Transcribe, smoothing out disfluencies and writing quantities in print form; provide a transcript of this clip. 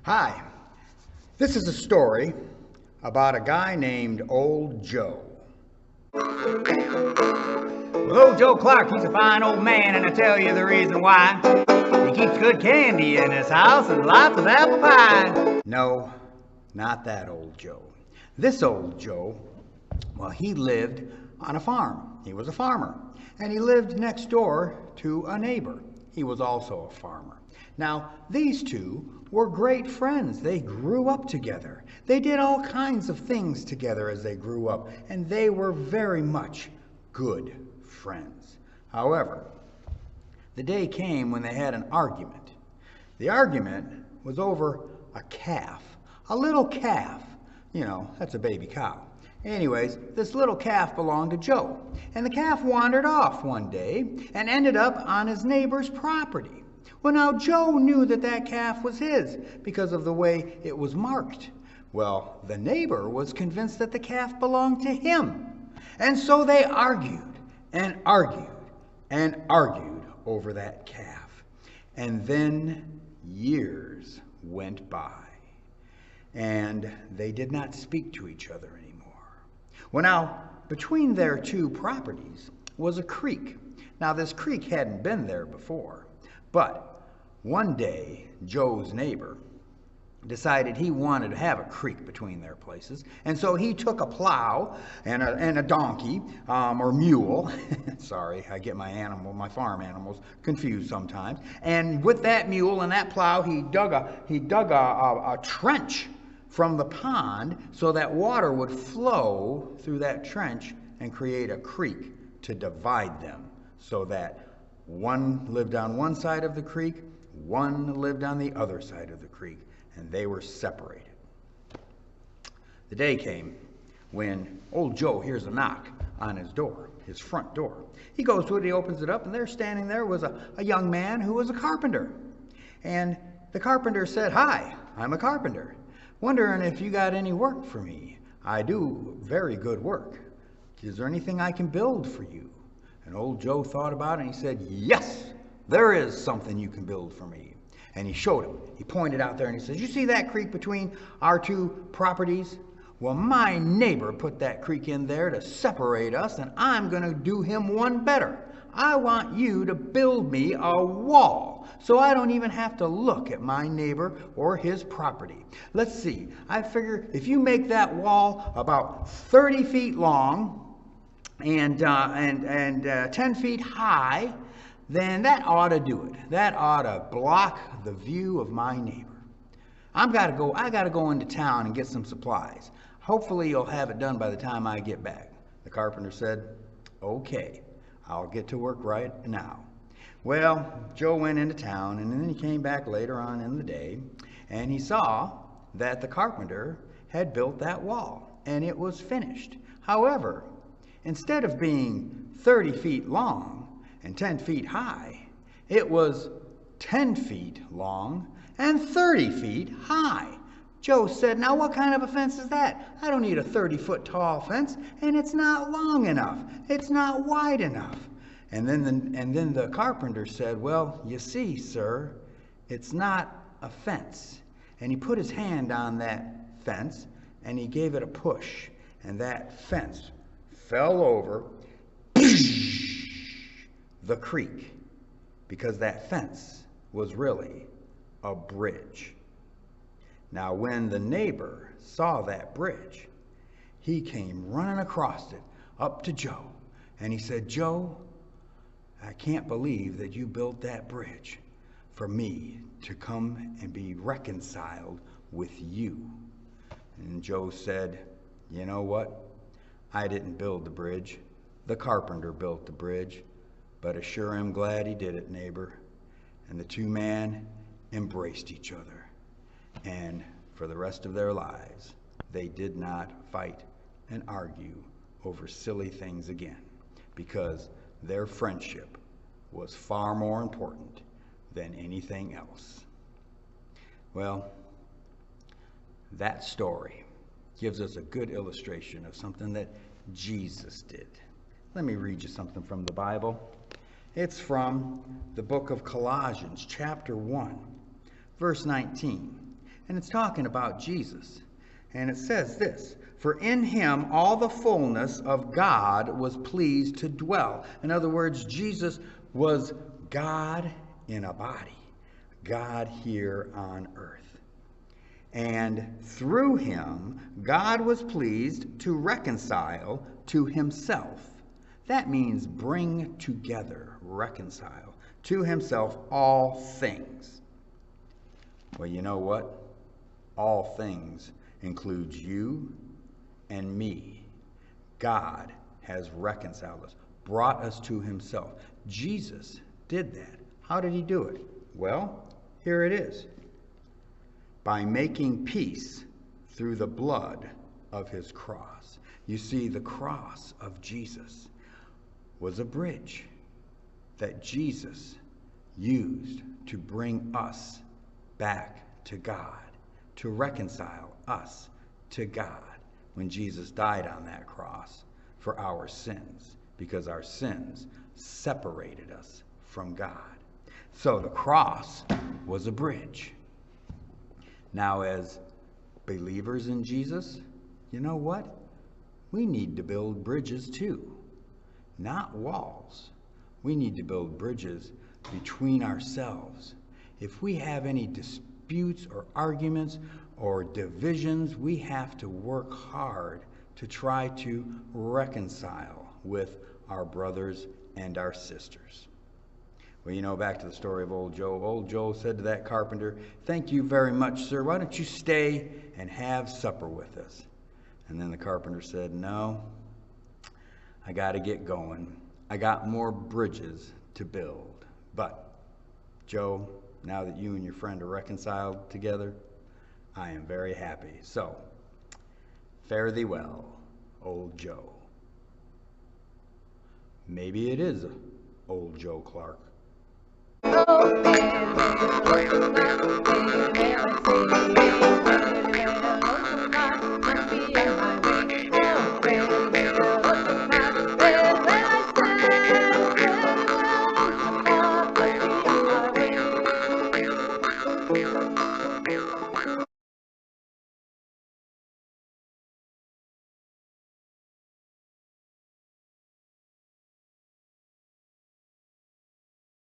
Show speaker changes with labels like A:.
A: Hi, this is a story about a guy named Old Joe. Well, old Joe Clark, he's a fine old man, and I tell you the reason why. He keeps good candy in his house and lots of apple pie. No, not that old Joe. This old Joe, well, he lived on a farm. He was a farmer, and he lived next door to a neighbor. He was also a farmer. Now, these two were great friends. They grew up together. They did all kinds of things together as they grew up, and they were very much good friends. However, the day came when they had an argument. The argument was over a calf, a little calf. You know, that's a baby cow. Anyways, this little calf belonged to Joe, and the calf wandered off one day and ended up on his neighbor's property. Well, now Joe knew that that calf was his because of the way it was marked. Well, the neighbor was convinced that the calf belonged to him. And so they argued and argued and argued over that calf. And then years went by, and they did not speak to each other anymore. Well, now, between their two properties was a creek. Now, this creek hadn't been there before, but one day, Joe's neighbor decided he wanted to have a creek between their places, and so he took a plow and a donkey or mule. Sorry, I get my farm animals confused sometimes. And with that mule and that plow, he dug a trench from the pond so that water would flow through that trench and create a creek to divide them, so that one lived on one side of the creek, one lived on the other side of the creek, and they were separated. The day came when old Joe hears a knock on his door, his front door. He goes to it, he opens it up, and there standing there was a young man who was a carpenter. And the carpenter said, "Hi, I'm a carpenter. Wondering if you got any work for me. I do very good work. Is there anything I can build for you?" And old Joe thought about it, and he said, "Yes, there is something you can build for me." And he showed him. He pointed out there and he says, "You see that creek between our two properties? Well, my neighbor put that creek in there to separate us, and I'm going to do him one better. I want you to build me a wall so I don't even have to look at my neighbor or his property. Let's see. I figure if you make that wall about 30 feet long and 10 feet high, then that ought to do it. That ought to block the view of my neighbor. I gotta go into town and get some supplies. Hopefully you'll have it done by the time I get back." The carpenter said, "Okay, I'll get to work right now." Well, Joe went into town, and then he came back later on in the day, and he saw that the carpenter had built that wall, and it was finished. However, instead of being 30 feet long and 10 feet high, it was 10 feet long and 30 feet high. Joe said, "Now what kind of a fence is that? I don't need a 30-foot tall fence, and it's not long enough. It's not wide enough." And then the carpenter said, "Well, you see, sir, it's not a fence." And he put his hand on that fence, and he gave it a push, and that fence fell over the creek, because that fence was really a bridge. Now, when the neighbor saw that bridge, he came running across it up to Joe, and he said, "Joe, I can't believe that you built that bridge for me to come and be reconciled with you." And Joe said, "You know what? I didn't build the bridge. The carpenter built the bridge. But I sure am glad he did it, neighbor." And the two men embraced each other. And for the rest of their lives, they did not fight and argue over silly things again, because their friendship was far more important than anything else. Well, that story gives us a good illustration of something that Jesus did. Let me read you something from the Bible. It's from the book of Colossians, chapter 1, verse 19. And it's talking about Jesus. And it says this, for in him all the fullness of God was pleased to dwell. In other words, Jesus was God in a body, God here on earth. And through him, God was pleased to reconcile to himself. That means bring together, reconcile, to himself all things. Well, you know what? All things includes you and me. God has reconciled us, brought us to himself. Jesus did that. How did he do it? Well, here it is. By making peace through the blood of his cross. You see, the cross of Jesus was a bridge that Jesus used to bring us back to God, to reconcile us to God when Jesus died on that cross for our sins, because our sins separated us from God. So the cross was a bridge. Now, as believers in Jesus, you know what? We need to build bridges too, not walls. We need to build bridges between ourselves. If we have any disputes or arguments or divisions, we have to work hard to try to reconcile with our brothers and our sisters. Well, you know, back to the story of old Joe. Old Joe said to that carpenter, "Thank you very much, sir. Why don't you stay and have supper with us?" And then the carpenter said, "No, I got to get going. I got more bridges to build. But, Joe, now that you and your friend are reconciled together, I am very happy. So, fare thee well, old Joe." Maybe it is old Joe Clark.
B: Oh,